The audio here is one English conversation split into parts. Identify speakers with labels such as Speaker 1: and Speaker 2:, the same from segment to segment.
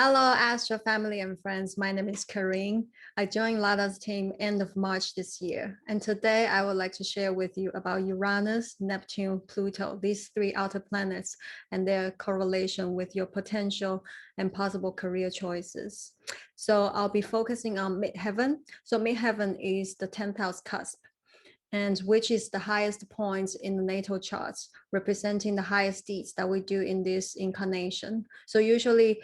Speaker 1: Hello, Astro family and friends. My name is Carien. I joined Lada's team end of March this year. And today I would like to share with you about Uranus, Neptune, Pluto, these three outer planets and their correlation with your potential and possible career choices. So I'll be focusing on midheaven. So midheaven is the 10th house cusp, and which is the highest point in the natal charts, representing the highest deeds that we do in this incarnation. So usually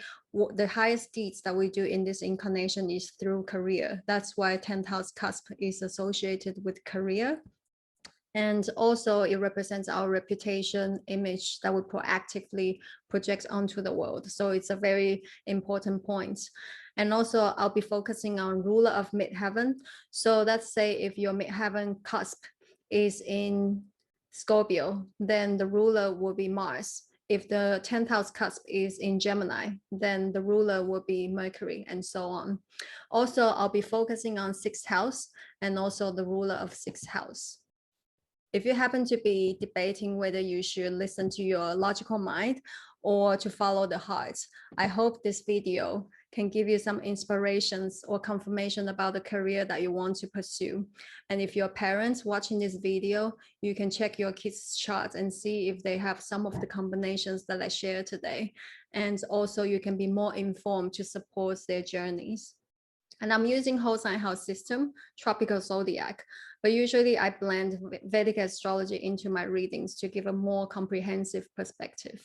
Speaker 1: the highest deeds that we do in this incarnation is through career. That's why 10th house cusp is associated with career. And also it represents our reputation, image that we proactively project onto the world. So it's a very important point. And also I'll be focusing on ruler of midheaven. So let's say if your midheaven cusp is in Scorpio, then the ruler will be Mars. If the 10th house cusp is in Gemini, then the ruler will be Mercury, and so on. Also, I'll be focusing on 6th house and also the ruler of 6th house. If you happen to be debating whether you should listen to your logical mind or to follow the heart, I hope this video can give you some inspirations or confirmation about the career that you want to pursue. And if you're parents watching this video, you can check your kids' charts and see if they have some of the combinations that I shared today. And also you can be more informed to support their journeys. And I'm using whole sign house system, tropical zodiac, but usually I blend Vedic astrology into my readings to give a more comprehensive perspective.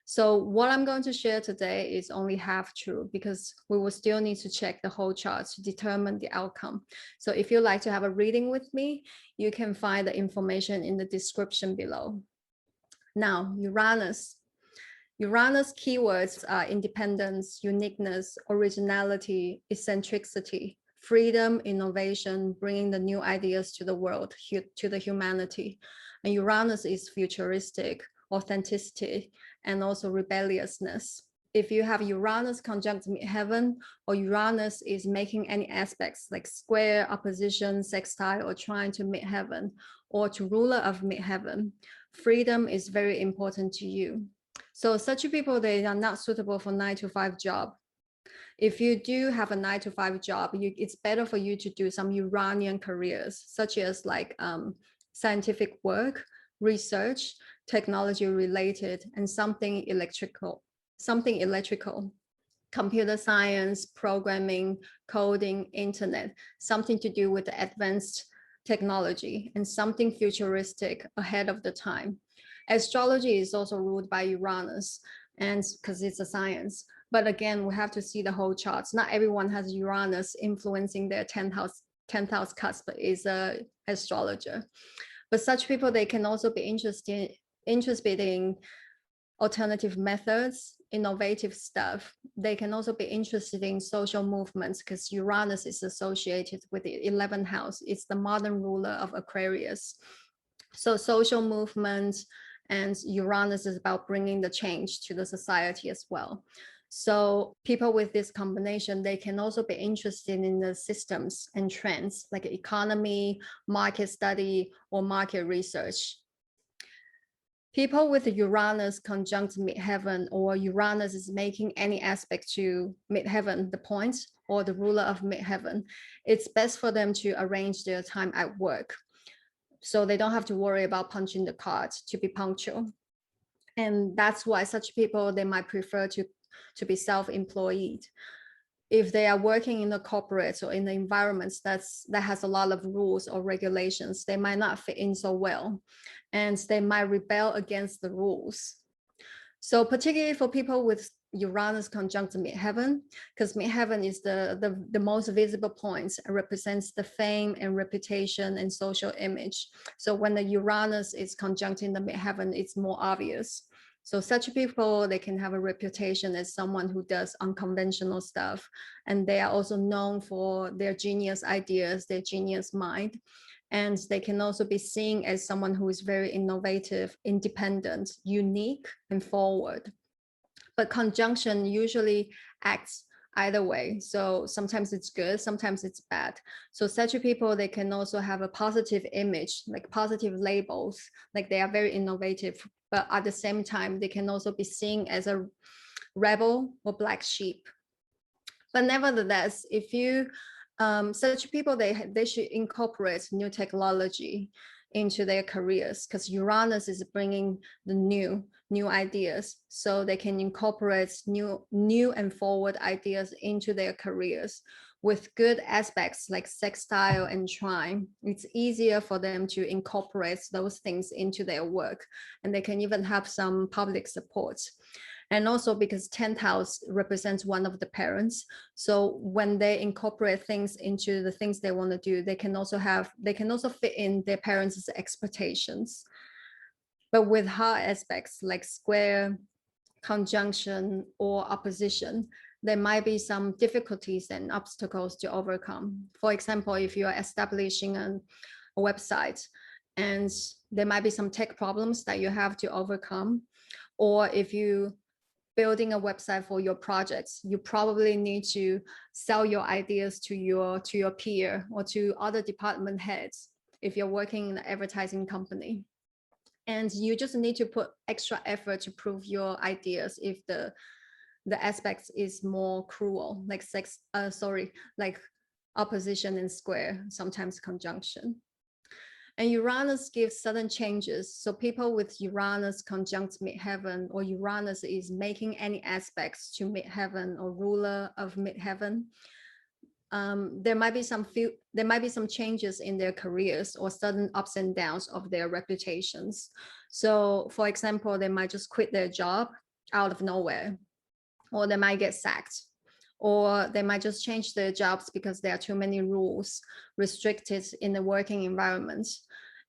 Speaker 1: So what I'm going to share today is only half true because we will still need to check the whole chart to determine the outcome. So if you'd like to have a reading with me, you can find the information in the description below. Now, Uranus. Uranus keywords are independence, uniqueness, originality, eccentricity, freedom, innovation, bringing the new ideas to the world, to the humanity. And Uranus is futuristic, authenticity, and also rebelliousness. If you have Uranus conjunct midheaven, or Uranus is making any aspects like square, opposition, sextile, or trying to midheaven, or to ruler of midheaven, freedom is very important to you. So such people, they are not suitable for 9-to-5 job. If you do have a 9-to-5 job, it's better for you to do some Uranian careers, such as like scientific work, research, technology related, and something electrical, computer science, programming, coding, internet, something to do with the advanced technology, and something futuristic ahead of the time. Astrology is also ruled by Uranus, and because it's a science. But again, we have to see the whole charts. Not everyone has Uranus influencing their 10th house cusp is a astrologer. But such people, they can also be interested in alternative methods, innovative stuff. They can also be interested in social movements because Uranus is associated with the 11th house. It's the modern ruler of Aquarius. So social movements, and Uranus is about bringing the change to the society as well. So people with this combination, they can also be interested in the systems and trends like economy, market study, or market research. People with Uranus conjunct midheaven, or Uranus is making any aspect to midheaven, the point, or the ruler of midheaven, it's best for them to arrange their time at work, so they don't have to worry about punching the card to be punctual. And that's why such people, they might prefer to be self-employed. If they are working in the corporate or in the environments that has a lot of rules or regulations, they might not fit in so well, and they might rebel against the rules. So particularly for people with Uranus conjunct midheaven, because midheaven is the most visible point and represents the fame and reputation and social image. So when the Uranus is conjuncting the midheaven, it's more obvious. So such people, they can have a reputation as someone who does unconventional stuff, and they are also known for their genius ideas, their genius mind. And they can also be seen as someone who is very innovative, independent, unique, and forward. But conjunction usually acts either way. So sometimes it's good, sometimes it's bad. So such people, they can also have a positive image, like positive labels, like they are very innovative, but at the same time, they can also be seen as a rebel or black sheep. But nevertheless, if you such people, they should incorporate new technology into their careers, because Uranus is bringing the new ideas, so they can incorporate new and forward ideas into their careers with good aspects like sextile and trine. It's easier for them to incorporate those things into their work, and they can even have some public support. And also because 10th house represents one of the parents, so when they incorporate things into the things they want to do, they can also fit in their parents' expectations. But with hard aspects like square, conjunction, or opposition, there might be some difficulties and obstacles to overcome. For example, if you are establishing a website and there might be some tech problems that you have to overcome, or if you building a website for your projects, you probably need to sell your ideas to your peer or to other department heads if you're working in an advertising company. And you just need to put extra effort to prove your ideas if the aspects is more cruel, like like opposition and square, sometimes conjunction. And Uranus gives sudden changes. So people with Uranus conjunct midheaven, or Uranus is making any aspects to midheaven or ruler of midheaven, there might be some changes in their careers or sudden ups and downs of their reputations. So for example, they might just quit their job out of nowhere, or they might get sacked, or they might just change their jobs because there are too many rules restricted in the working environment.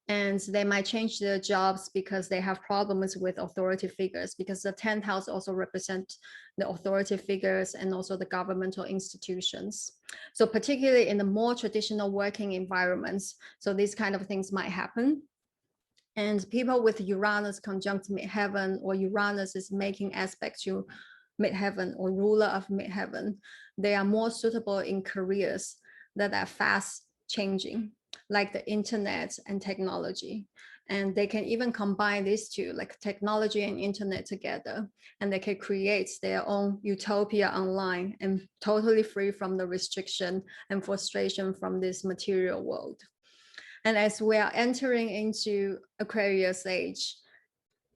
Speaker 1: And they might change their jobs because they have problems with authority figures, because the 10th house also represents the authority figures and also the governmental institutions. So particularly in the more traditional working environments, so these kind of things might happen. And people with Uranus conjunct midheaven, or Uranus is making aspect to midheaven or ruler of midheaven, they are more suitable in careers that are fast changing, like the internet and technology. And they can even combine these two, like technology and internet together, and they can create their own utopia online and totally free from the restriction and frustration from this material world. And as we are entering into Aquarius age,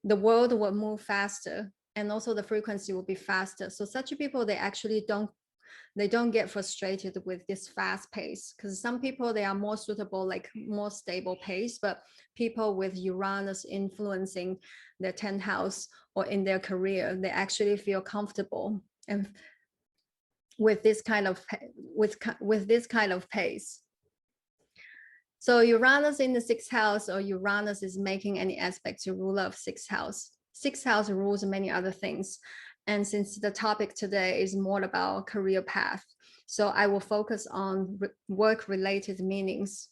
Speaker 1: the world will move faster, and also the frequency will be faster. So such people, they actually don't get frustrated with this fast pace, because some people, they are more suitable, like more stable pace, but people with Uranus influencing their 10th house or in their career, they actually feel comfortable and with this kind of pace. So Uranus in the 6th house, or Uranus is making any aspect to ruler of 6th house. 6th house rules many other things. And since the topic today is more about career path, so I will focus on work-related meanings.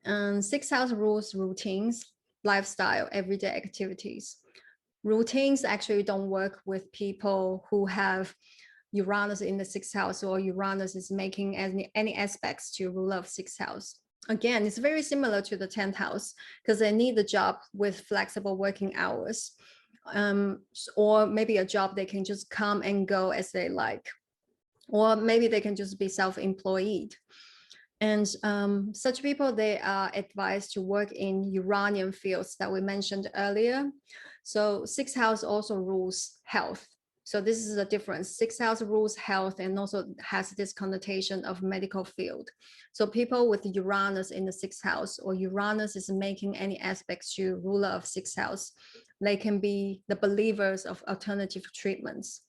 Speaker 1: 6th house rules routines, lifestyle, everyday activities. Routines actually don't work with people who have Uranus in the 6th house, or Uranus is making any aspects to ruler of 6th house. Again, it's very similar to the 10th house, because they need a job with flexible working hours, or maybe a job they can just come and go as they like, or maybe they can just be self-employed. And such people, they are advised to work in Uranian fields that we mentioned earlier. So 6th house also rules health. So this is the difference. 6th house rules health and also has this connotation of medical field. So people with Uranus in the 6th house, or Uranus is making any aspects to ruler of 6th house, they can be the believers of alternative treatments.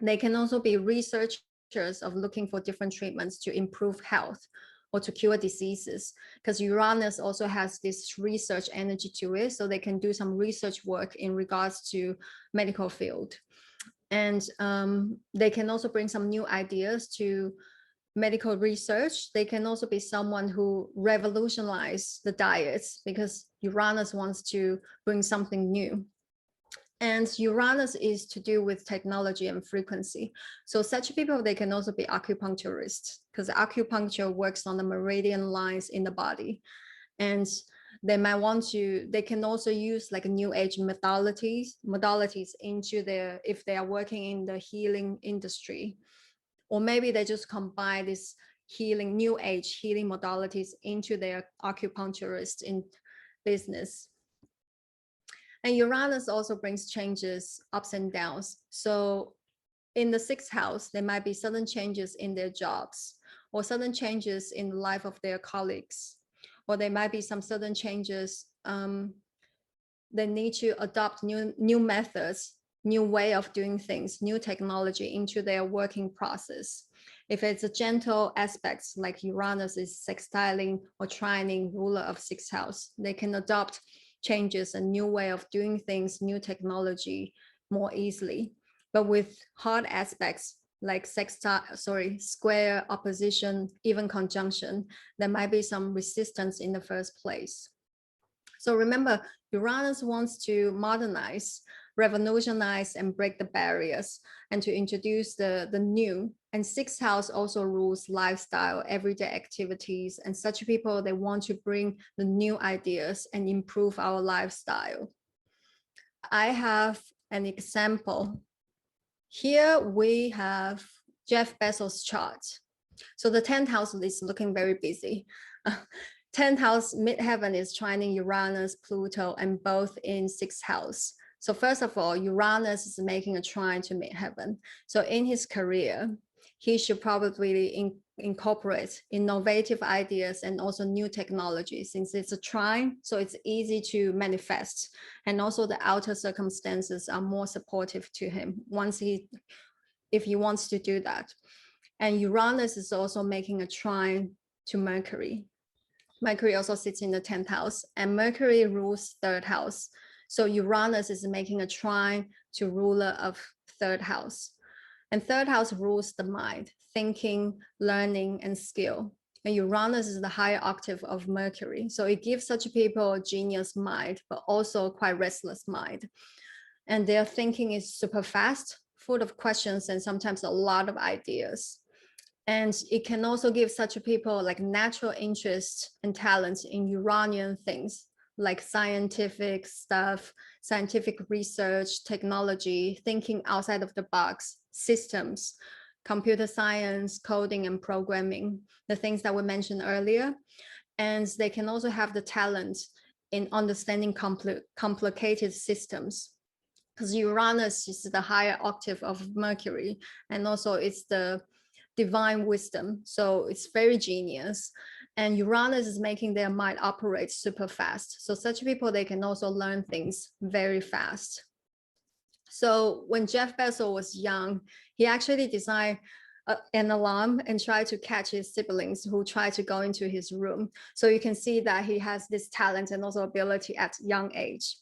Speaker 1: They can also be researchers of looking for different treatments to improve health or to cure diseases, because Uranus also has this research energy to it. So they can do some research work in regards to medical field. And they can also bring some new ideas to medical research. They can also be someone who revolutionizes the diets, because Uranus wants to bring something new. And Uranus is to do with technology and frequency. So such people, they can also be acupuncturists, because acupuncture works on the meridian lines in the body. And they can also use like new age modalities into if they are working in the healing industry. or maybe they just combine this healing, new age healing modalities into their acupuncturist in business. And Uranus also brings changes, ups and downs. So in the sixth house, there might be sudden changes in their jobs, or sudden changes in the life of their colleagues, or there might be some sudden changes. They need to adopt new methods, new way of doing things, new technology into their working process. If it's a gentle aspects like Uranus is sextiling or trining ruler of sixth house, they can adopt changes, a new way of doing things, new technology more easily. But with hard aspects like square, opposition, even conjunction, there might be some resistance in the first place. So remember, Uranus wants to modernize, revolutionize, and break the barriers, and to introduce the new. And sixth house also rules lifestyle, everyday activities, and such people, they want to bring the new ideas and improve our lifestyle. I have an example. Here we have Jeff Bezos' chart. So the 10th house is looking very busy. 10th house midheaven is trining Uranus, Pluto, and both in sixth house. So first of all, Uranus is making a trine to midheaven. So in his career, he should probably incorporate innovative ideas and also new technology, since it's a trine, so it's easy to manifest. And also the outer circumstances are more supportive to him if he wants to do that. And Uranus is also making a trine to Mercury. Mercury also sits in the 10th house, and Mercury rules third house. So Uranus is making a trine to ruler of third house. And third house rules the mind, thinking, learning, and skill. And Uranus is the higher octave of Mercury. So it gives such people a genius mind, but also quite restless mind. And their thinking is super fast, full of questions, and sometimes a lot of ideas. And it can also give such people like natural interest and talent in Uranian things, like scientific stuff, scientific research, technology, thinking outside of the box, systems, computer science, coding and programming, the things that we mentioned earlier. And they can also have the talent in understanding complicated systems, because Uranus is the higher octave of Mercury, and also it's the divine wisdom. So it's very genius. And Uranus is making their mind operate super fast. So such people, they can also learn things very fast. So when Jeff Bezos was young, he actually designed an alarm and tried to catch his siblings who tried to go into his room. So you can see that he has this talent and also ability at young age.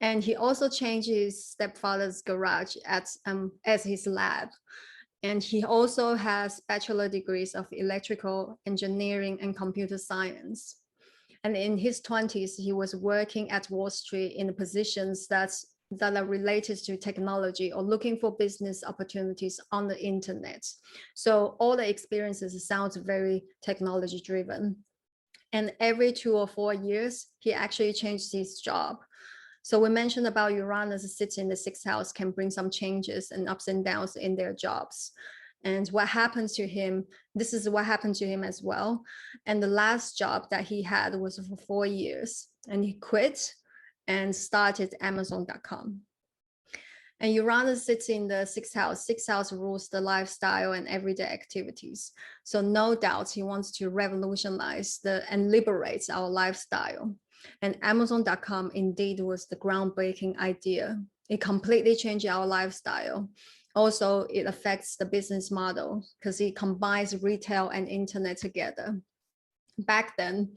Speaker 1: And he also changed his stepfather's garage as his lab. And he also has bachelor degrees of electrical engineering and computer science. And in his 20s, he was working at Wall Street in the positions that are related to technology or looking for business opportunities on the internet. So all the experiences sounds very technology driven. And every 2 or 4 years, he actually changed his job. So we mentioned about Uranus sits in the sixth house can bring some changes and ups and downs in their jobs. And what happens to him, this is what happened to him as well. And the last job that he had was for 4 years, and he quit and started Amazon.com. And Uranus sits in the sixth house. Sixth house rules the lifestyle and everyday activities. So no doubt he wants to revolutionize and liberate our lifestyle. And Amazon.com indeed was the groundbreaking idea. It completely changed our lifestyle. Also, it affects the business model because it combines retail and internet together. Back then,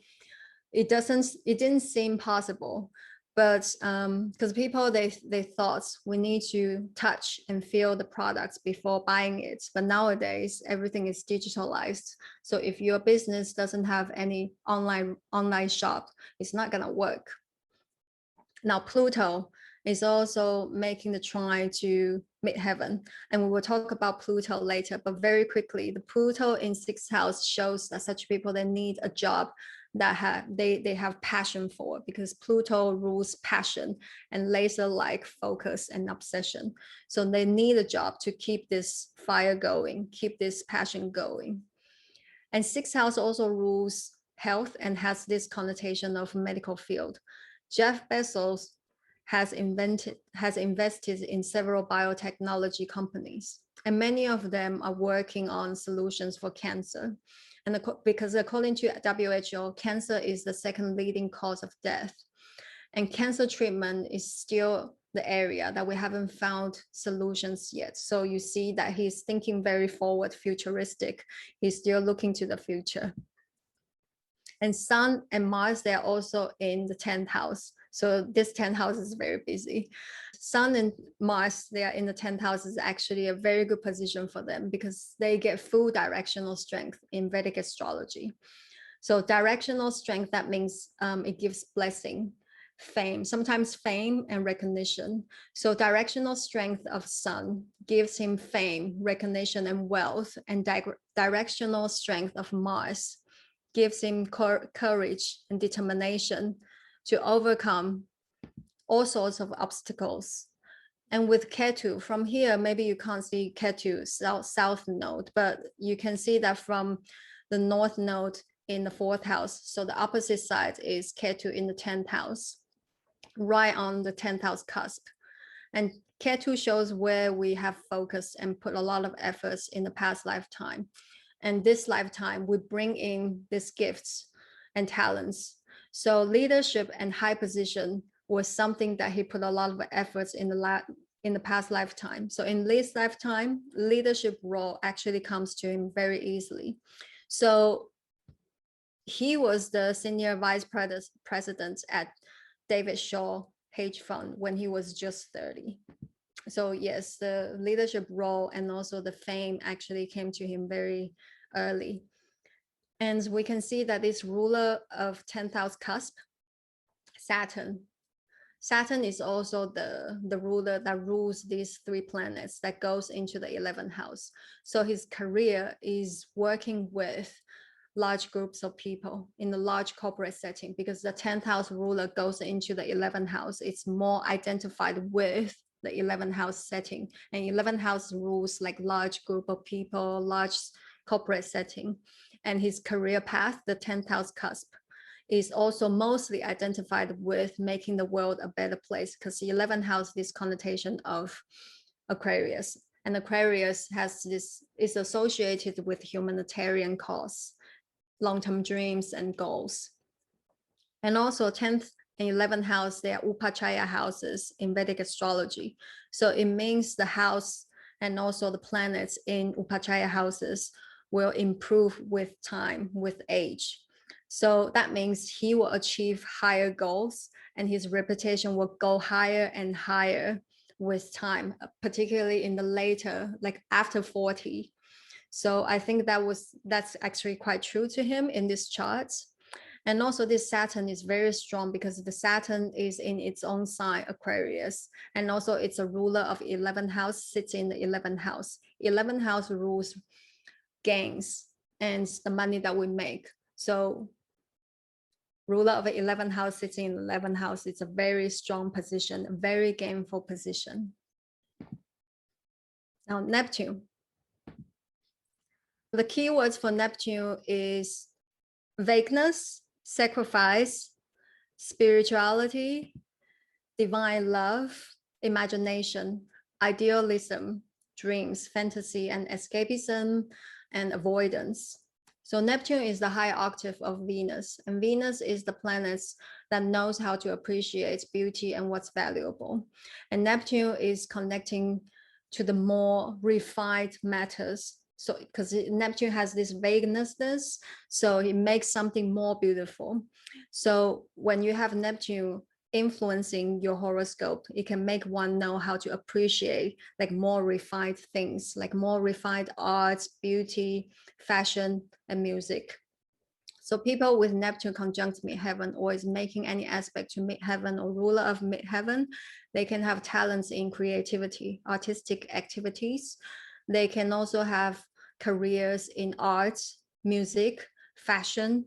Speaker 1: it didn't seem possible, but because people, they thought we need to touch and feel the products before buying it. But nowadays, everything is digitalized. So if your business doesn't have any online shop, it's not gonna work. Now, Pluto is also making the try to midheaven. And we will talk about Pluto later, but very quickly, the Pluto in sixth house shows that such people, they need a job that they have passion for, because Pluto rules passion and laser-like focus and obsession. So they need a job to keep this fire going, keep this passion going. And sixth house also rules health and has this connotation of medical field. Jeff Bezos has invested in several biotechnology companies, and many of them are working on solutions for cancer. And because according to WHO, cancer is the second leading cause of death. And cancer treatment is still the area that we haven't found solutions yet. So you see that he's thinking very forward, futuristic. He's still looking to the future. And Sun and Mars, they're also in the 10th house. So this 10th house is very busy. Sun and Mars, they are in the 10th house, is actually a very good position for them because they get full directional strength in Vedic astrology. So directional strength, that means it gives blessing, fame, sometimes fame and recognition. So directional strength of Sun gives him fame, recognition, and wealth, and directional strength of Mars gives him courage and determination to overcome all sorts of obstacles. And with Ketu, from here, maybe you can't see Ketu south node, but you can see that from the north node in the 4th house. So the opposite side is Ketu in the 10th house, right on the 10th house cusp. And Ketu shows where we have focused and put a lot of efforts in the past lifetime. And this lifetime, we bring in these gifts and talents. So leadership and high position was something that he put a lot of efforts in the past lifetime. So in this lifetime, leadership role actually comes to him very easily. So he was the senior vice president at David Shaw hedge fund when he was just 30. So yes, the leadership role and also the fame actually came to him very early. And we can see that this ruler of 10th house cusp, Saturn is also the ruler that rules these 3 planets that goes into the 11th house. So his career is working with large groups of people in the large corporate setting, because the 10th house ruler goes into the 11th house. It's more identified with the 11th house setting, and 11th house rules like large group of people, large corporate setting. And his career path, the 10th house cusp, is also mostly identified with making the world a better place, because the 11th house, this connotation of Aquarius, and Aquarius has this, is associated with humanitarian cause, long-term dreams and goals. And also 10th and 11th house, they are Upachaya houses in Vedic astrology. So it means the house and also the planets in Upachaya houses will improve with time, with age. So that means he will achieve higher goals and his reputation will go higher and higher with time, particularly in the later, like after 40. So I think that's actually quite true to him in this chart. And also this Saturn is very strong because the Saturn is in its own sign, Aquarius. And also it's a ruler of 11th house, sits in the 11th house. 11th house rules gains and the money that we make. So ruler of the 11th house sitting in the 11th house, it's a very strong position, a very gainful position. Now Neptune. The keywords for Neptune is vagueness, sacrifice, spirituality, divine love, imagination, idealism, dreams, fantasy, and escapism, and avoidance. So Neptune is the high octave of Venus, and Venus is the planet that knows how to appreciate beauty and what's valuable. And Neptune is connecting to the more refined matters. So because Neptune has this vagueness, so it makes something more beautiful. So when you have Neptune influencing your horoscope, it can make one know how to appreciate like more refined things, like more refined arts, beauty, fashion, and music. So people with Neptune conjunct midheaven or is making any aspect to midheaven or ruler of midheaven, they can have talents in creativity, artistic activities. They can also have careers in arts, music, fashion,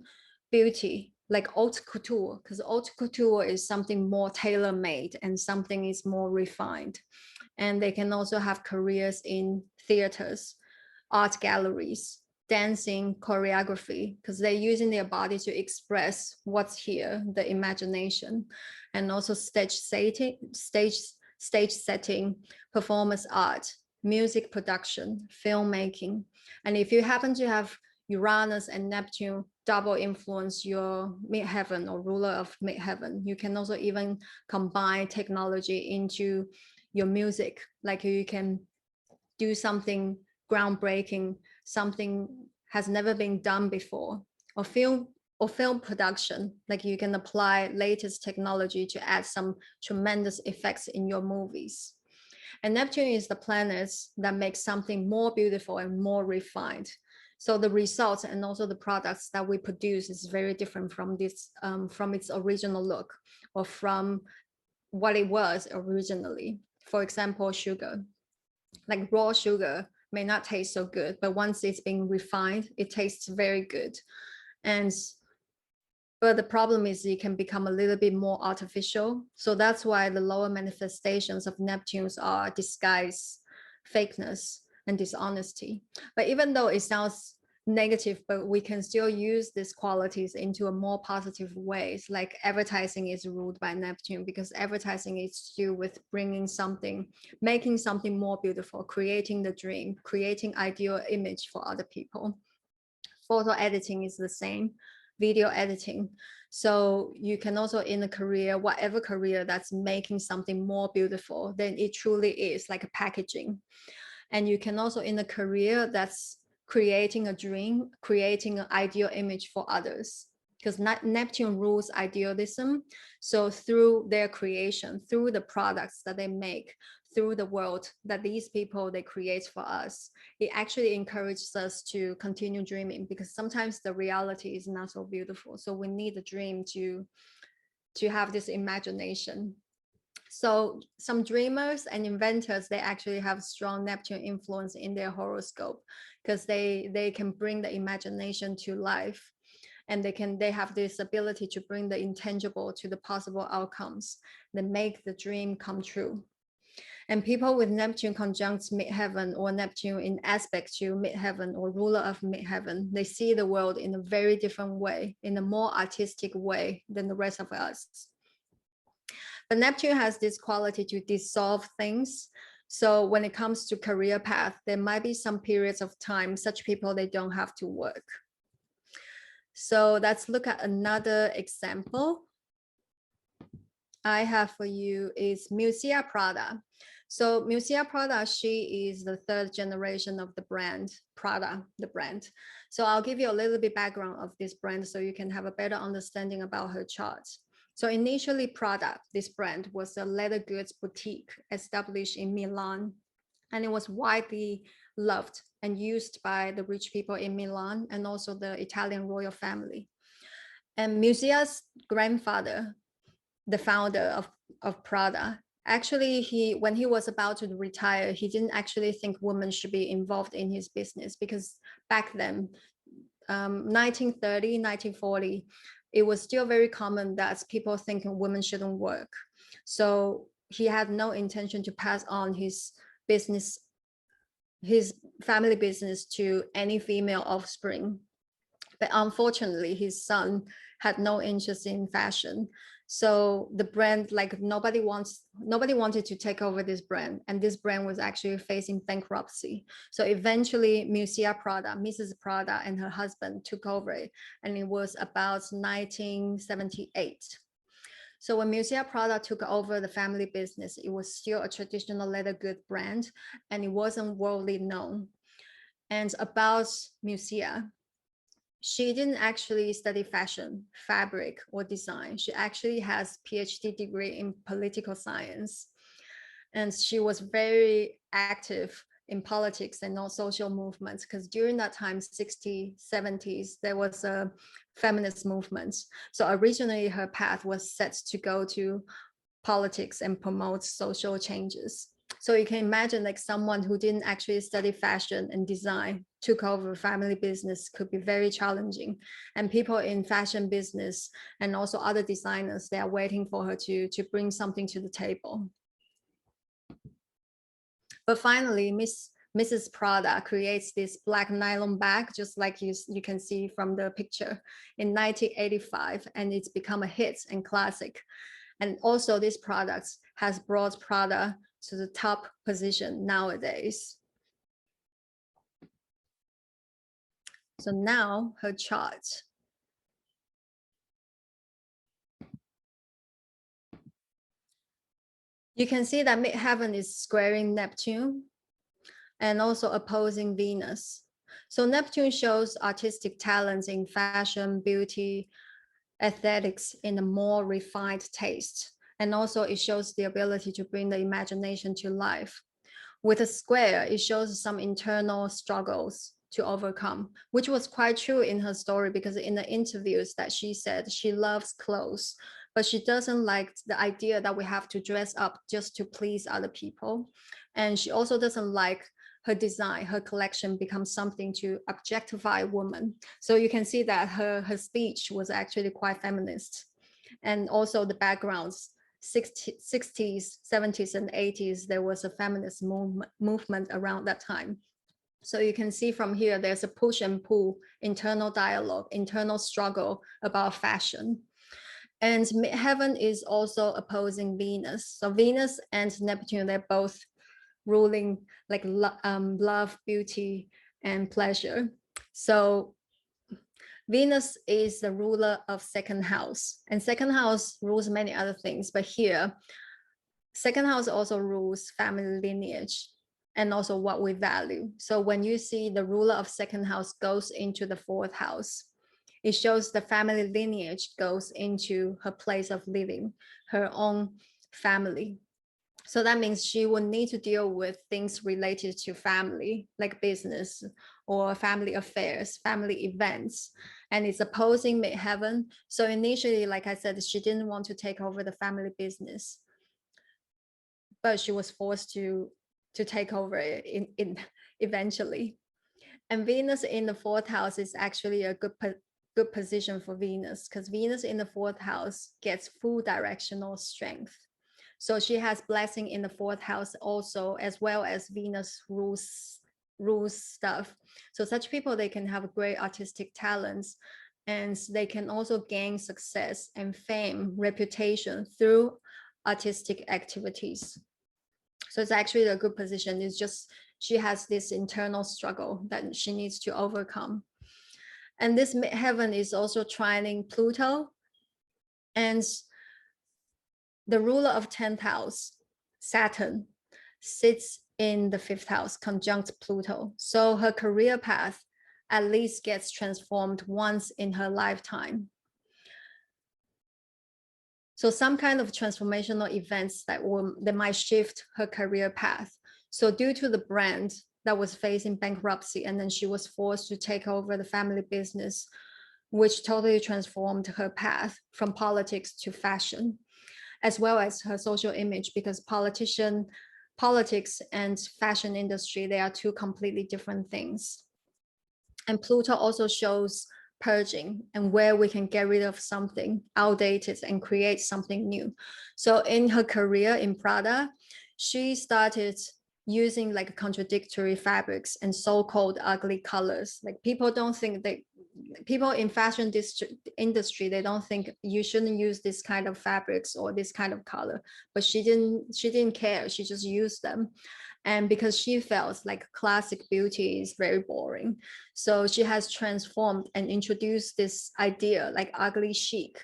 Speaker 1: beauty, like haute couture, because haute couture is something more tailor-made and something is more refined. And they can also have careers in theaters, art galleries, dancing, choreography, because they're using their body to express what's here, the imagination, and also stage setting, performance art, music production, filmmaking. And if you happen to have Uranus and Neptune double influence your midheaven or ruler of midheaven, you can also even combine technology into your music. Like you can do something groundbreaking, something has never been done before, or film production. Like you can apply latest technology to add some tremendous effects in your movies. And Neptune is the planet that makes something more beautiful and more refined. So the results and also the products that we produce is very different from this, from its original look or from what it was originally. For example, sugar. Like raw sugar may not taste so good, but once it's been refined, it tastes very good. And but the problem is it can become a little bit more artificial. So that's why the lower manifestations of Neptunes are disguise, fakeness, and dishonesty. But even though it sounds negative, but we can still use these qualities into a more positive ways. Like advertising is ruled by Neptune because advertising is to do with bringing something, making something more beautiful, creating the dream, creating ideal image for other people. Photo editing is the same, video editing. So you can also in a career, whatever career that's making something more beautiful, then it truly is like a packaging. And you can also in a career that's creating a dream, creating an ideal image for others, because Neptune rules idealism. So through their creation, through the products that they make, through the world that these people they create for us, it actually encourages us to continue dreaming, because sometimes the reality is not so beautiful. So we need a dream to have this imagination. So some dreamers and inventors, they actually have strong Neptune influence in their horoscope, because they can bring the imagination to life, and they have this ability to bring the intangible to the possible outcomes that make the dream come true. And people with Neptune conjunct midheaven or Neptune in aspect to midheaven or ruler of midheaven, they see the world in a very different way, in a more artistic way than the rest of us. But Neptune has this quality to dissolve things. So when it comes to career path, there might be some periods of time such people, they don't have to work. So let's look at another example I have for you is Murcia Prada. So Murcia Prada, she is the third generation of the brand, Prada, the brand. So I'll give you a little bit background of this brand so you can have a better understanding about her charts. So initially Prada, this brand, was a leather goods boutique established in Milan, and it was widely loved and used by the rich people in Milan and also the Italian royal family. And Murcia's grandfather, the founder of Prada, actually when he was about to retire, he didn't actually think women should be involved in his business, because back then, 1930, 1940, it was still very common that people thinking women shouldn't work. So he had no intention to pass on his business, his family business, to any female offspring. But unfortunately, his son had no interest in fashion. So the brand, like nobody wanted to take over this brand, and this brand was actually facing bankruptcy. So eventually Murcia Prada, Mrs. Prada, and her husband took over it, and it was about 1978. So when Murcia Prada took over the family business, it was still a traditional leather good brand, and it wasn't worldly known. And about Murcia, she didn't actually study fashion, fabric, or design. She actually has a PhD degree in political science. And she was very active in politics and all social movements, because during that time, 60s, 70s, there was a feminist movement. So originally her path was set to go to politics and promote social changes. So you can imagine like someone who didn't actually study fashion and design took over family business could be very challenging. And people in fashion business and also other designers, they are waiting for her to bring something to the table. But finally, Mrs. Prada creates this black nylon bag, just like you can see from the picture, in 1985, and it's become a hit and classic. And also this product has brought Prada to the top position nowadays. So now her chart. You can see that midheaven is squaring Neptune and also opposing Venus. So Neptune shows artistic talents in fashion, beauty, aesthetics in a more refined taste. And also it shows the ability to bring the imagination to life. With a square, it shows some internal struggles to overcome, which was quite true in her story, because in the interviews that she said she loves clothes, but she doesn't like the idea that we have to dress up just to please other people. And she also doesn't like her design, her collection becomes something to objectify women. So you can see that her speech was actually quite feminist. And also the backgrounds, 60s, 70s, and 80s, there was a feminist movement around that time. So you can see from here, there's a push and pull, internal dialogue, internal struggle about fashion. And midheaven is also opposing Venus. So Venus and Neptune, they're both ruling like love, beauty, and pleasure. So Venus is the ruler of second house, and second house rules many other things, but here, second house also rules family lineage and also what we value. So when you see the ruler of second house goes into the fourth house, it shows the family lineage goes into her place of living, her own family. So that means she will need to deal with things related to family, like business or family affairs, family events, and it's opposing midheaven. So initially, like I said, she didn't want to take over the family business, but she was forced to take over it eventually. And Venus in the fourth house is actually a good position for Venus, because Venus in the fourth house gets full directional strength. So she has blessing in the fourth house also, as well as Venus rules stuff. So such people, they can have great artistic talents, and they can also gain success and fame, reputation through artistic activities. So it's actually a good position. It's just she has this internal struggle that she needs to overcome. And this midheaven is also trining Pluto, and the ruler of 10th house, Saturn, sits in the 5th house, conjunct Pluto. So her career path at least gets transformed once in her lifetime. So some kind of transformational events that might shift her career path. So due to the brand that was facing bankruptcy, and then she was forced to take over the family business, which totally transformed her path from politics to fashion, as well as her social image, because politics and fashion industry, they are two completely different things. And Pluto also shows purging and where we can get rid of something outdated and create something new. So in her career in Prada, she started using like contradictory fabrics and so-called ugly colors. Like people don't think that people in fashion industry, they don't think you shouldn't use this kind of fabrics or this kind of color, but she didn't care. She just used them. And because she felt like classic beauty is very boring, so she has transformed and introduced this idea like ugly chic,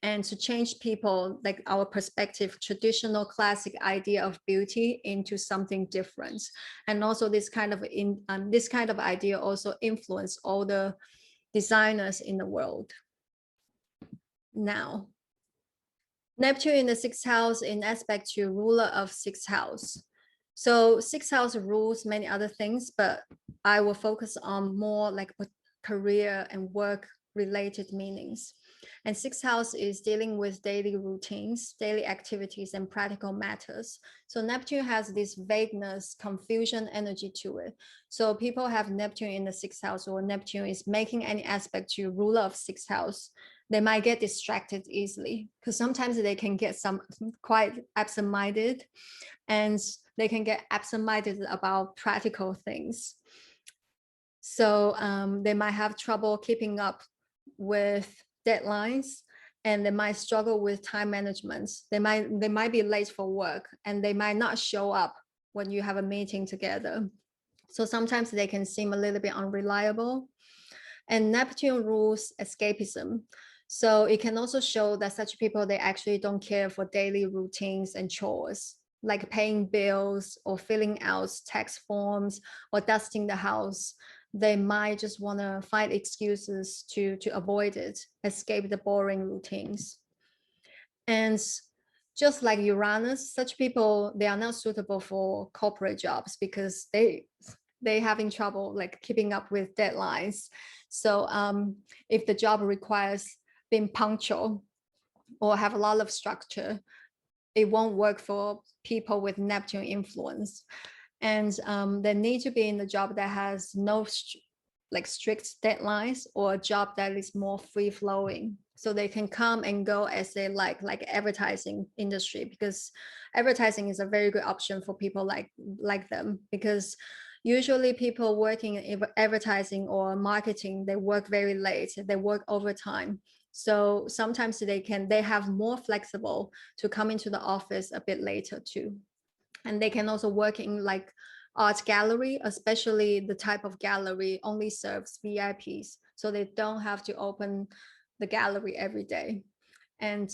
Speaker 1: and to change people like our perspective, traditional classic idea of beauty into something different. And also this kind of idea also influenced all the designers in the world. Now, Neptune in the 6th house in aspect to ruler of 6th house. So sixth house rules many other things, but I will focus on more like career and work related meanings. And sixth house is dealing with daily routines, daily activities, and practical matters. So Neptune has this vagueness, confusion energy to it. So people have Neptune in the sixth house, or Neptune is making any aspect to ruler of sixth house. They might get distracted easily because sometimes they can get some quite absent-minded, and they can get absent-minded about practical things. So they might have trouble keeping up with deadlines, and they might struggle with time management. They might be late for work, and they might not show up when you have a meeting together. So sometimes they can seem a little bit unreliable. And Neptune rules escapism. So it can also show that such people, they actually don't care for daily routines and chores, like paying bills or filling out tax forms or dusting the house. They might just want to find excuses to avoid it, escape the boring routines. And just like Uranus, such people, they are not suitable for corporate jobs because they having trouble like keeping up with deadlines. So if the job requires being punctual or have a lot of structure, it won't work for people with Neptune influence. And they need to be in the job that has no like strict deadlines, or a job that is more free flowing, so they can come and go as they like advertising industry, because advertising is a very good option for people like them, because usually people working in advertising or marketing, they work very late, they work overtime. So sometimes they have more flexible to come into the office a bit later too. And they can also work in like art gallery, especially the type of gallery only serves VIPs. So they don't have to open the gallery every day. And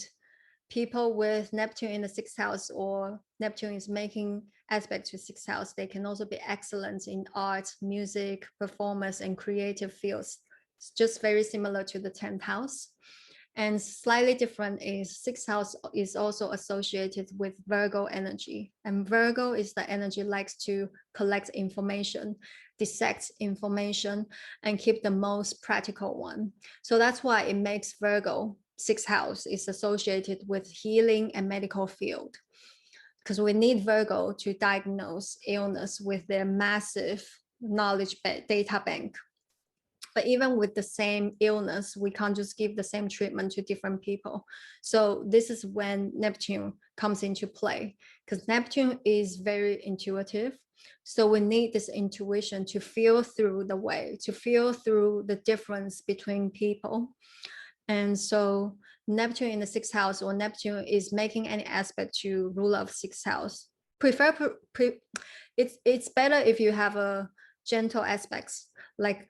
Speaker 1: people with Neptune in the sixth house, or Neptune is making aspect to sixth house, they can also be excellent in art, music, performance, and creative fields. It's just very similar to the 10th house. And slightly different is sixth house is also associated with Virgo energy. And Virgo is the energy likes to collect information, dissect information, and keep the most practical one. So that's why it makes Virgo sixth house is associated with healing and medical field, because we need Virgo to diagnose illness with their massive knowledge data bank. But even with the same illness, we can't just give the same treatment to different people. So this is when Neptune comes into play, because Neptune is very intuitive. So we need this intuition to feel through the way, to feel through the difference between people. And so Neptune in the sixth house, or Neptune is making any aspect to ruler of sixth house. It's better if you have a gentle aspects like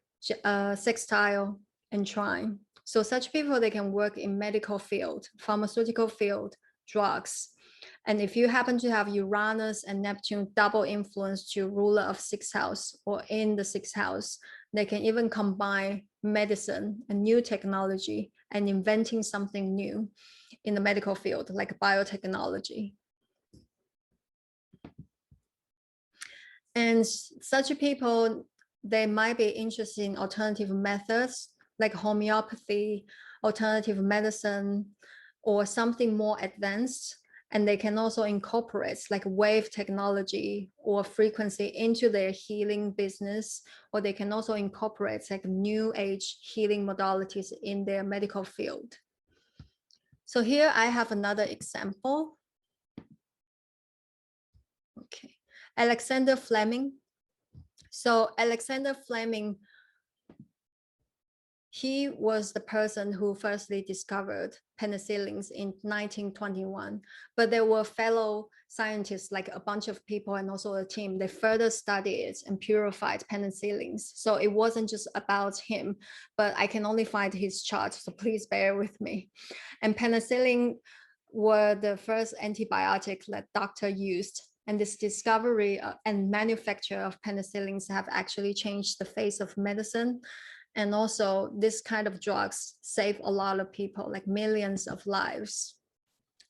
Speaker 1: sextile and trine. So such people, they can work in medical field, pharmaceutical field, drugs. And if you happen to have Uranus and Neptune double influence to ruler of sixth house or in the sixth house, they can even combine medicine and new technology and inventing something new in the medical field, like biotechnology. And such people, they might be interested in alternative methods like homeopathy, alternative medicine, or something more advanced. And they can also incorporate like wave technology or frequency into their healing business, or they can also incorporate like new age healing modalities in their medical field. So here I have another example. Okay, Alexander Fleming. So Alexander Fleming, he was the person who firstly discovered penicillins in 1921, but there were fellow scientists, like a bunch of people and also a team, they further studied it and purified penicillins. So it wasn't just about him, but I can only find his chart, so please bear with me. And penicillin were the first antibiotic that doctor used. And this discovery and manufacture of penicillins have actually changed the face of medicine. And also this kind of drugs save a lot of people, like millions of lives.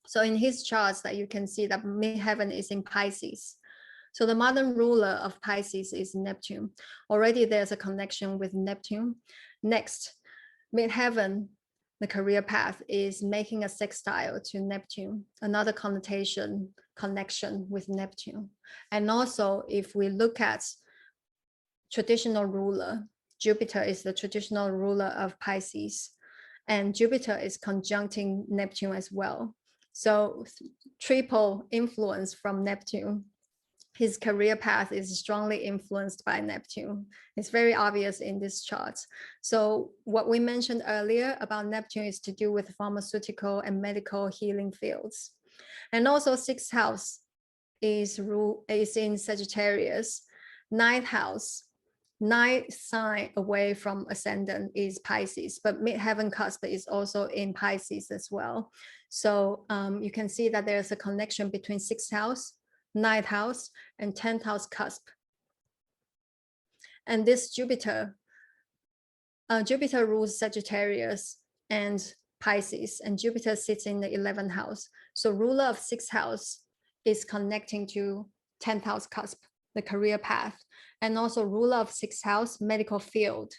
Speaker 1: So in his charts that you can see that midheaven is in Pisces. So the modern ruler of Pisces is Neptune. Already there's a connection with Neptune. Next, midheaven, the career path, is making a sextile to Neptune, another connection with Neptune. And also, if we look at traditional ruler, Jupiter is the traditional ruler of Pisces, and Jupiter is conjuncting Neptune as well. So triple influence from Neptune. His career path is strongly influenced by Neptune. It's very obvious in this chart. So what we mentioned earlier about Neptune is to do with pharmaceutical and medical healing fields. And also sixth house is in Sagittarius. Ninth house, ninth sign away from ascendant is Pisces, but midheaven cusp is also in Pisces as well. So you can see that there's a connection between sixth house, ninth house, and 10th house cusp. And this Jupiter rules Sagittarius and Pisces, and Jupiter sits in the 11th house. So ruler of sixth house is connecting to 10th house cusp, the career path. And also ruler of sixth house, medical field,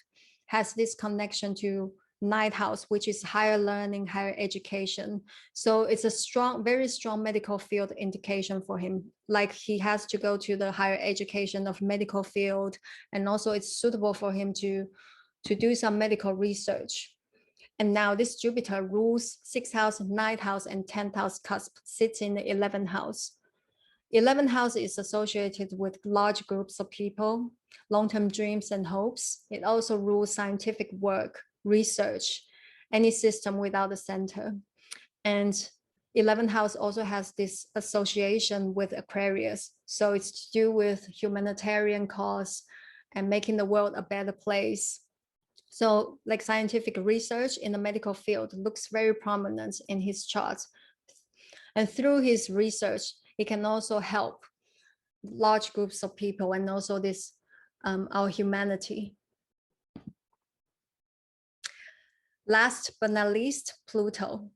Speaker 1: has this connection to ninth house, which is higher learning, higher education. So it's a strong, very strong medical field indication for him. Like he has to go to the higher education of medical field, and also it's suitable for him to do some medical research. And now this Jupiter rules sixth house, ninth house, and 10th house cusp, sits in the 11th house. 11th house is associated with large groups of people, long-term dreams and hopes. It also rules scientific work, research, any system without a center. And 11th house also has this association with Aquarius. So it's to do with humanitarian cause and making the world a better place. So like scientific research in the medical field looks very prominent in his charts. And through his research, he can also help large groups of people and also this our humanity. Last but not least, Pluto.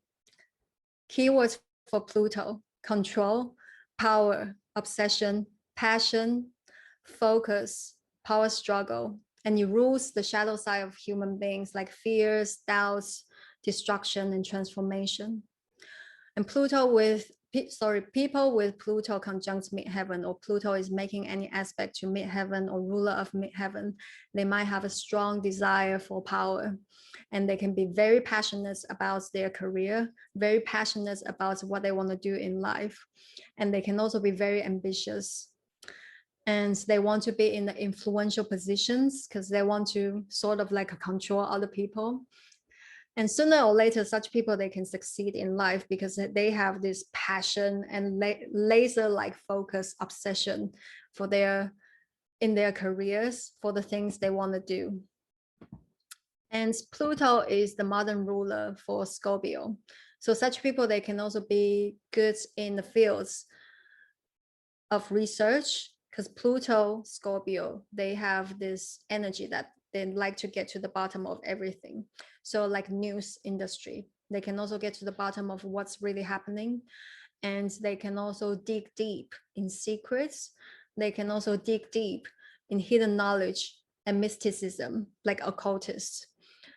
Speaker 1: Keywords for Pluto: control, power, obsession, passion, focus, power struggle, and it rules the shadow side of human beings like fears, doubts, destruction, and transformation. And people with Pluto conjunct midheaven, or Pluto is making any aspect to midheaven or ruler of midheaven, they might have a strong desire for power, and they can be very passionate about their career, very passionate about what they want to do in life, and they can also be very ambitious. And they want to be in the influential positions because they want to sort of like control other people. And sooner or later, such people, they can succeed in life because they have this passion and laser-like focus, obsession for in their careers, for the things they want to do. And Pluto is the modern ruler for Scorpio. So such people, they can also be good in the fields of research, because Pluto, Scorpio, they have this energy that they like to get to the bottom of everything. So like news industry, they can also get to the bottom of what's really happening. And they can also dig deep in secrets. They can also dig deep in hidden knowledge and mysticism, like occultists.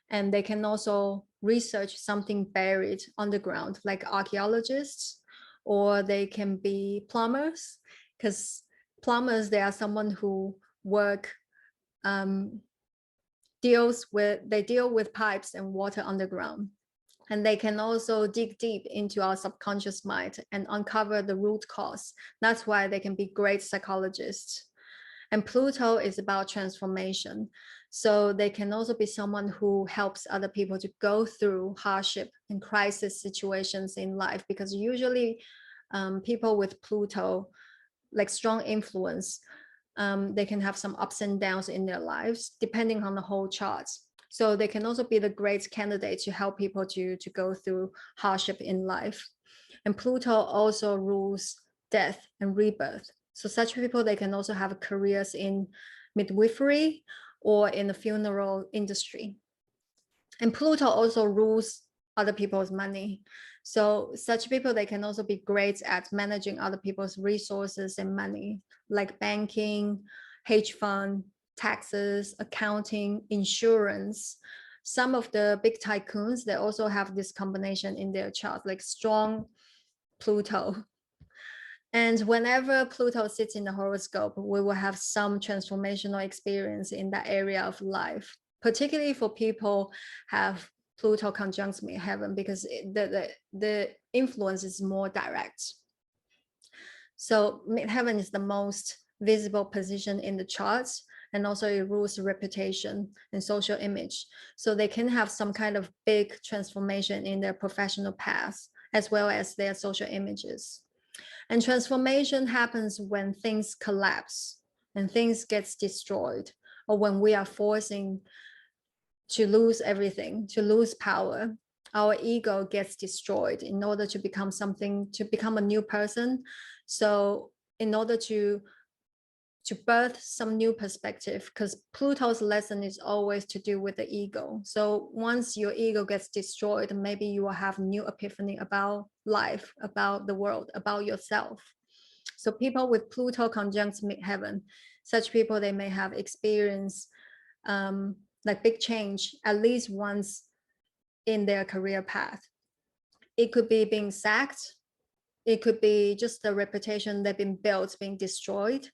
Speaker 1: And they can also research something buried underground, like archaeologists, or they can be plumbers, because plumbers, they are someone who deal with pipes and water underground. And they can also dig deep into our subconscious mind and uncover the root cause. That's why they can be great psychologists. And Pluto is about transformation. So they can also be someone who helps other people to go through hardship and crisis situations in life, because usually people with Pluto, like strong influence, they can have some ups and downs in their lives depending on the whole chart. So they can also be the great candidate to help people to go through hardship in life. And Pluto also rules death and rebirth. So such people, they can also have careers in midwifery or in the funeral industry. And Pluto also rules other people's money. So such people, they can also be great at managing other people's resources and money, like banking, hedge fund, taxes, accounting, insurance. Some of the big tycoons, they also have this combination in their chart, like strong Pluto. And whenever Pluto sits in the horoscope, we will have some transformational experience in that area of life, particularly for people have Pluto conjunct midheaven, because the influence is more direct. So midheaven is the most visible position in the charts, and also it rules reputation and social image. So they can have some kind of big transformation in their professional path, as well as their social images. And transformation happens when things collapse and things gets destroyed, or when we are forcing to lose everything, to lose power. Our ego gets destroyed in order to become something, to become a new person. So in order to birth some new perspective, because Pluto's lesson is always to do with the ego. So once your ego gets destroyed, maybe you will have new epiphany about life, about the world, about yourself. So people with Pluto conjunct midheaven, such people, they may have experienced like big change at least once in their career path. It could be being sacked. It could be just the reputation they've been built being destroyed,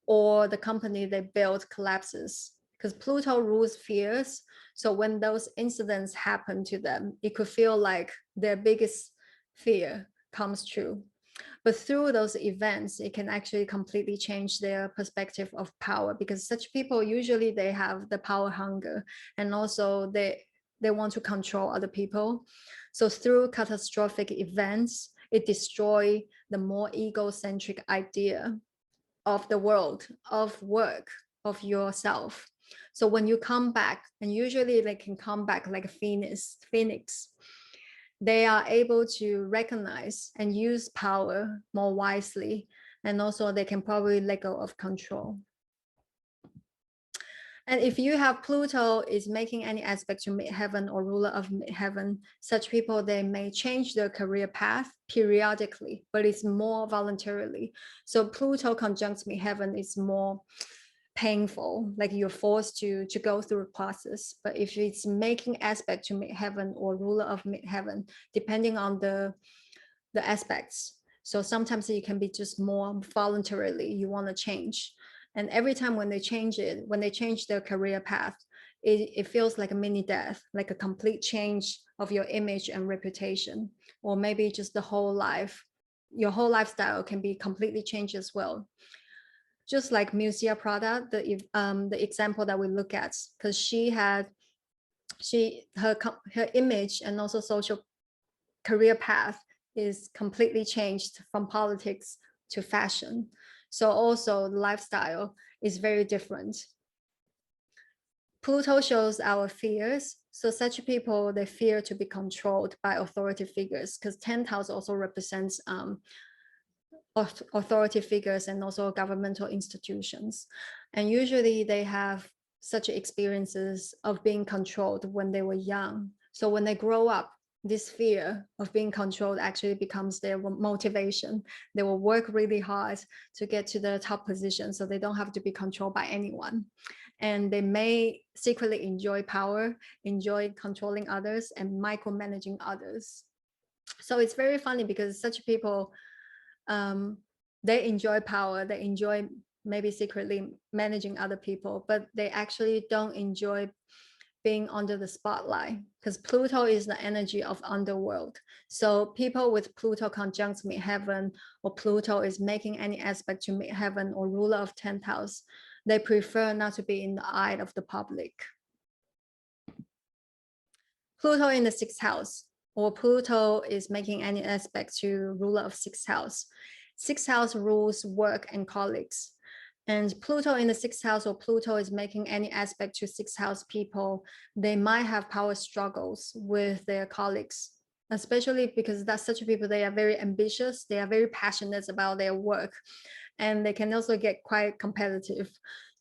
Speaker 1: or the company they built collapses, because Pluto rules fears. So when those incidents happen to them, it could feel like their biggest fear comes true. But through those events, it can actually completely change their perspective of power, because such people usually they have the power hunger, and also they want to control other people. So through catastrophic events, it destroys the more egocentric idea of the world, of work, of yourself. So when you come back, and usually they can come back like a phoenix, they are able to recognize and use power more wisely, and also they can probably let go of control. And if you have Pluto is making any aspect to midheaven or ruler of midheaven, such people, they may change their career path periodically, but it's more voluntarily. So Pluto conjunct midheaven is more painful, like you're forced to go through a process. But if it's making aspect to midheaven or ruler of midheaven, depending on the aspects, so sometimes it can be just more voluntarily you want to change. And every time when they change it, when they change their career path, it feels like a mini death, like a complete change of your image and reputation, or maybe just the whole life. Your whole lifestyle can be completely changed as well. Just like Musia Prada, the example that we look at, because her image and also social career path is completely changed from politics to fashion. So also the lifestyle is very different. Pluto shows our fears. So such people, they fear to be controlled by authority figures, because 10th house also represents authority figures and also governmental institutions. And usually they have such experiences of being controlled when they were young. So when they grow up, this fear of being controlled actually becomes their motivation. They will work really hard to get to the top position, so they don't have to be controlled by anyone. And they may secretly enjoy power, enjoy controlling others and micromanaging others. So it's very funny, because such people, they enjoy power, they enjoy maybe secretly managing other people, but they actually don't enjoy being under the spotlight, because Pluto is the energy of underworld. So people with Pluto conjunct midheaven, or Pluto is making any aspect to midheaven or ruler of 10th house, they prefer not to be in the eye of the public. Pluto in the 6th house, or Pluto is making any aspect to ruler of 6th house. 6th house rules work and colleagues. And Pluto in the 6th house, or Pluto is making any aspect to 6th house people, they might have power struggles with their colleagues, especially because that's such people, they are very ambitious, they are very passionate about their work, and they can also get quite competitive.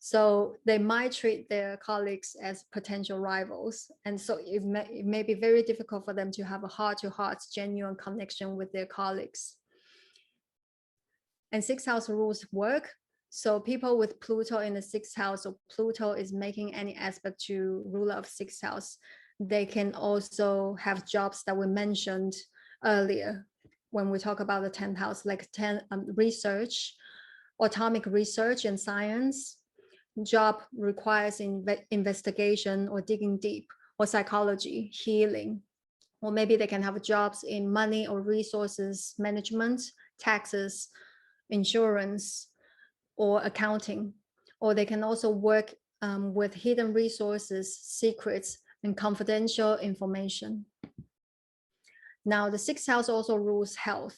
Speaker 1: So they might treat their colleagues as potential rivals. And so it may be very difficult for them to have a heart-to-heart, genuine connection with their colleagues. And sixth house rules work. So people with Pluto in the sixth house, or Pluto is making any aspect to ruler of sixth house, they can also have jobs that we mentioned earlier when we talk about the 10th house, like research, atomic research and science. Job requires investigation or digging deep, or psychology, healing. Or maybe they can have jobs in money or resources management, taxes, insurance, or accounting. Or they can also work with hidden resources, secrets, and confidential information. Now, the sixth house also rules health.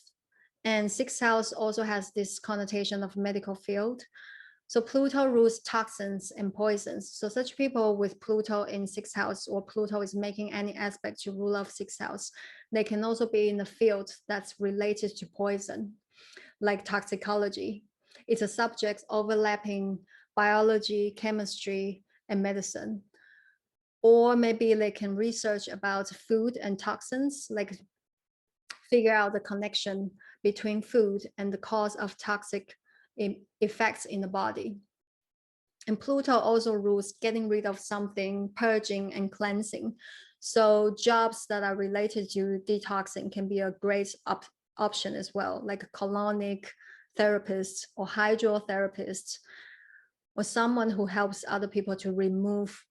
Speaker 1: And sixth house also has this connotation of medical field. So Pluto rules toxins and poisons. So such people with Pluto in sixth house, or Pluto is making any aspect to rule of sixth house, they can also be in a field that's related to poison, like toxicology. It's a subject overlapping biology, chemistry, and medicine. Or maybe they can research about food and toxins, like figure out the connection between food and the cause of toxic effects in the body. And Pluto also rules getting rid of something, purging and cleansing. So jobs that are related to detoxing can be a great option as well, like a colonic therapist or hydrotherapist, or someone who helps other people to remove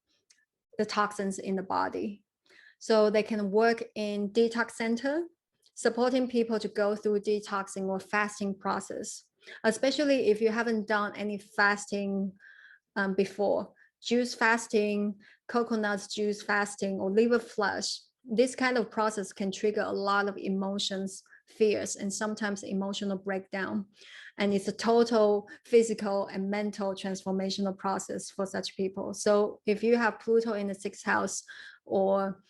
Speaker 1: the toxins in the body. So they can work in detox center, supporting people to go through detoxing or fasting process, especially if you haven't done any fasting before. Juice fasting, coconut juice fasting, or liver flush. This kind of process can trigger a lot of emotions, fears, and sometimes emotional breakdown. And it's a total physical and mental transformational process for such people. So if you have Pluto in the sixth house, or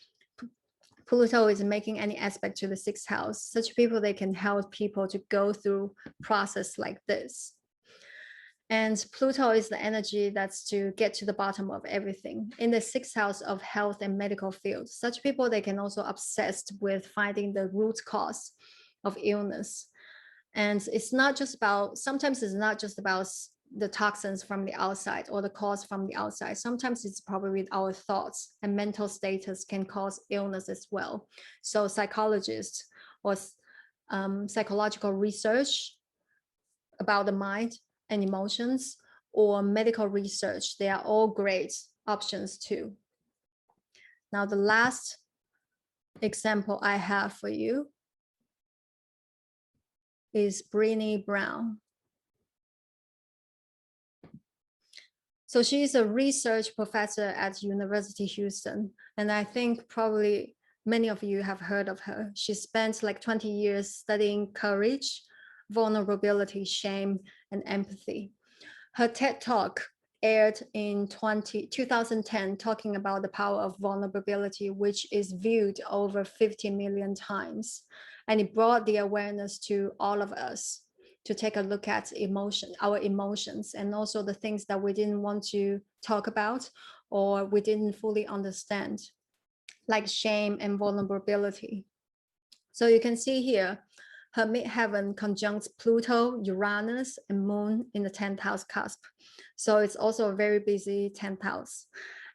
Speaker 1: Pluto is making any aspect to the sixth house, such people, they can help people to go through process like this. And Pluto is the energy that's to get to the bottom of everything. In the sixth house of health and medical field, such people, they can also obsessed with finding the root cause of illness. And it's not just about, sometimes it's not just about the toxins from the outside or the cause from the outside. Sometimes it's probably our thoughts and mental status can cause illness as well. So psychologists or psychological research about the mind and emotions, or medical research, they are all great options too. Now, the last example I have for you is Brené Brown. So she's a research professor at University of Houston, and I think probably many of you have heard of her. She spent like 20 years studying courage, vulnerability, shame, and empathy. Her TED Talk aired in 2010, talking about the power of vulnerability, which is viewed over 50 million times. And it brought the awareness to all of us to take a look at our emotions, and also the things that we didn't want to talk about or we didn't fully understand, like shame and vulnerability. So you can see here, her midheaven conjuncts Pluto, Uranus, and Moon in the 10th house cusp. So it's also a very busy 10th house.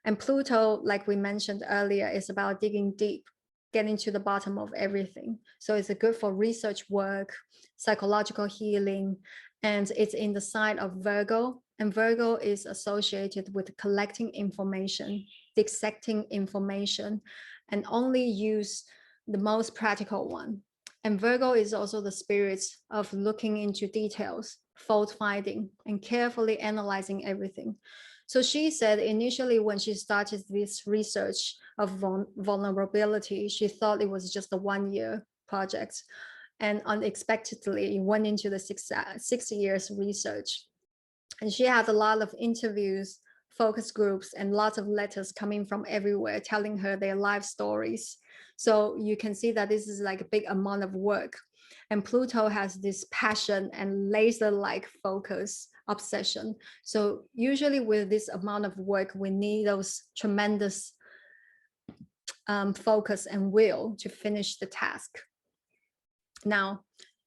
Speaker 1: And Pluto, like we mentioned earlier, is about digging deep, getting to the bottom of everything. So it's good for research work, psychological healing, and it's in the sign of Virgo. And Virgo is associated with collecting information, dissecting information, and only use the most practical one. And Virgo is also the spirit of looking into details, fault finding, and carefully analyzing everything. So she said initially when she started this research of vulnerability, she thought it was just a 1-year project. And unexpectedly, it went into the 6 years research. And she had a lot of interviews, focus groups, and lots of letters coming from everywhere telling her their life stories. So you can see that this is like a big amount of work. And Pluto has this passion and laser-like focus obsession. So usually with this amount of work, we need those tremendous focus and will to finish the task. Now,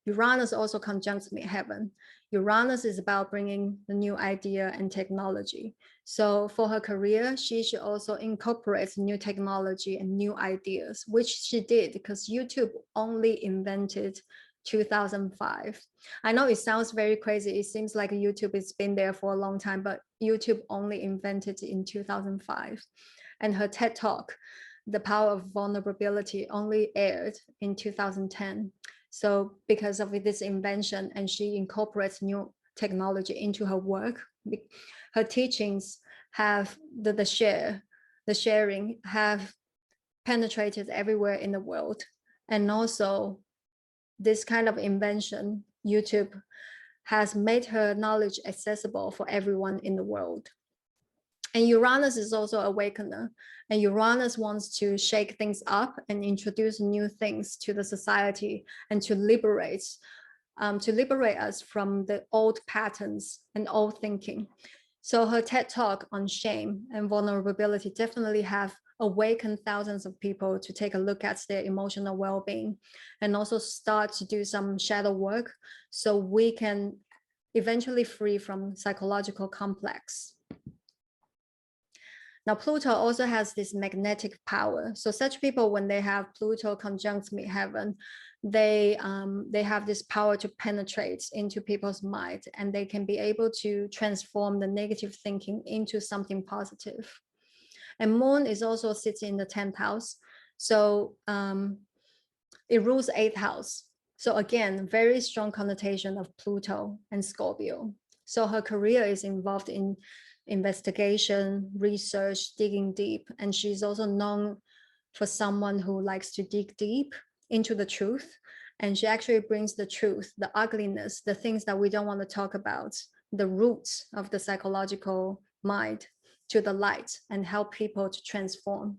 Speaker 1: Uranus also conjuncts midheaven. Uranus is about bringing the new idea and technology. So for her career, she should also incorporate new technology and new ideas, which she did because YouTube only invented 2005. I know it sounds very crazy. It seems like YouTube has been there for a long time, but YouTube only invented in 2005. And her TED Talk, The Power of Vulnerability, only aired in 2010. So because of this invention, and she incorporates new technology into her work, her teachings have the sharing have penetrated everywhere in the world. And also this kind of invention, YouTube, has made her knowledge accessible for everyone in the world. And Uranus is also awakener, and Uranus wants to shake things up and introduce new things to the society and to liberate us from the old patterns and old thinking. So her TED Talk on shame and vulnerability definitely have awakened thousands of people to take a look at their emotional well-being and also start to do some shadow work so we can eventually free from psychological complex. Now, Pluto also has this magnetic power. So such people, when they have Pluto conjunct midheaven, they have this power to penetrate into people's mind, and they can be able to transform the negative thinking into something positive. And Moon is also sits in the 10th house. So it rules 8th house. So again, very strong connotation of Pluto and Scorpio. So her career is involved in investigation, research, digging deep. And she's also known for someone who likes to dig deep into the truth. And she actually brings the truth, the ugliness, the things that we don't want to talk about, the roots of the psychological mind to the light and help people to transform.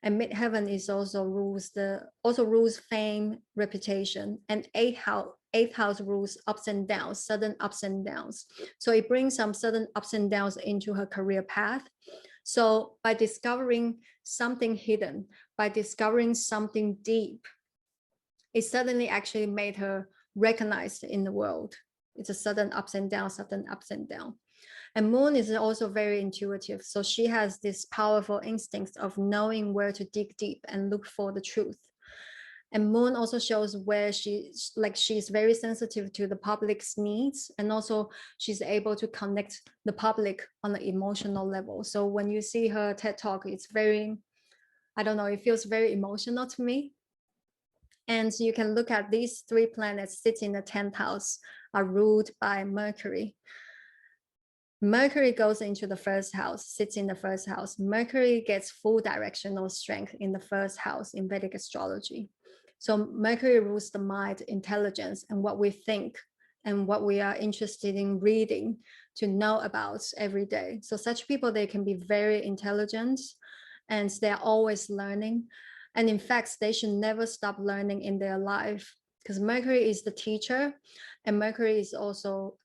Speaker 1: And midheaven is also rules fame, reputation, and eighth house rules ups and downs, sudden ups and downs. So it brings some sudden ups and downs into her career path. So by discovering something hidden, by discovering something deep, it suddenly actually made her recognized in the world. It's a sudden ups and downs, sudden ups and downs. And Moon is also very intuitive. So she has this powerful instincts of knowing where to dig deep and look for the truth. And Moon also shows where she's very sensitive to the public's needs. And also she's able to connect the public on the emotional level. So when you see her TED Talk, it's very, I don't know, it feels very emotional to me. And so you can look at these 3 planets sitting in the 10th house are ruled by Mercury. Mercury goes into the 1st house, sits in the 1st house. Mercury gets full directional strength in the 1st house in Vedic astrology. So Mercury rules the mind, intelligence, and what we think and what we are interested in reading to know about every day. So such people, they can be very intelligent and they're always learning. And in fact, they should never stop learning in their life because Mercury is the teacher, and Mercury is also,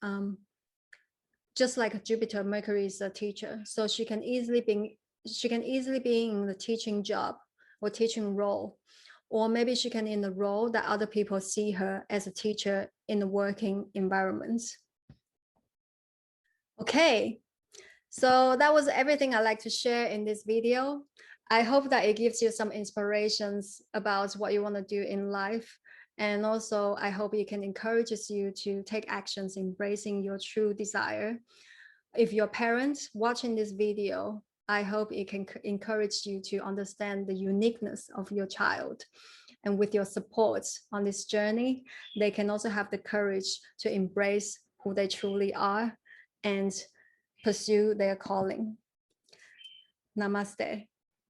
Speaker 1: just like Jupiter, Mercury is a teacher. So she can easily be in the teaching job or teaching role, or maybe she can in the role that other people see her as a teacher in the working environment. Okay, so that was everything I'd like to share in this video. I hope that it gives you some inspirations about what you want to do in life. And also, I hope it can encourage you to take actions, embracing your true desire. If you're parents watching this video, I hope it can encourage you to understand the uniqueness of your child. And with your support on this journey, they can also have the courage to embrace who they truly are and pursue their calling. Namaste.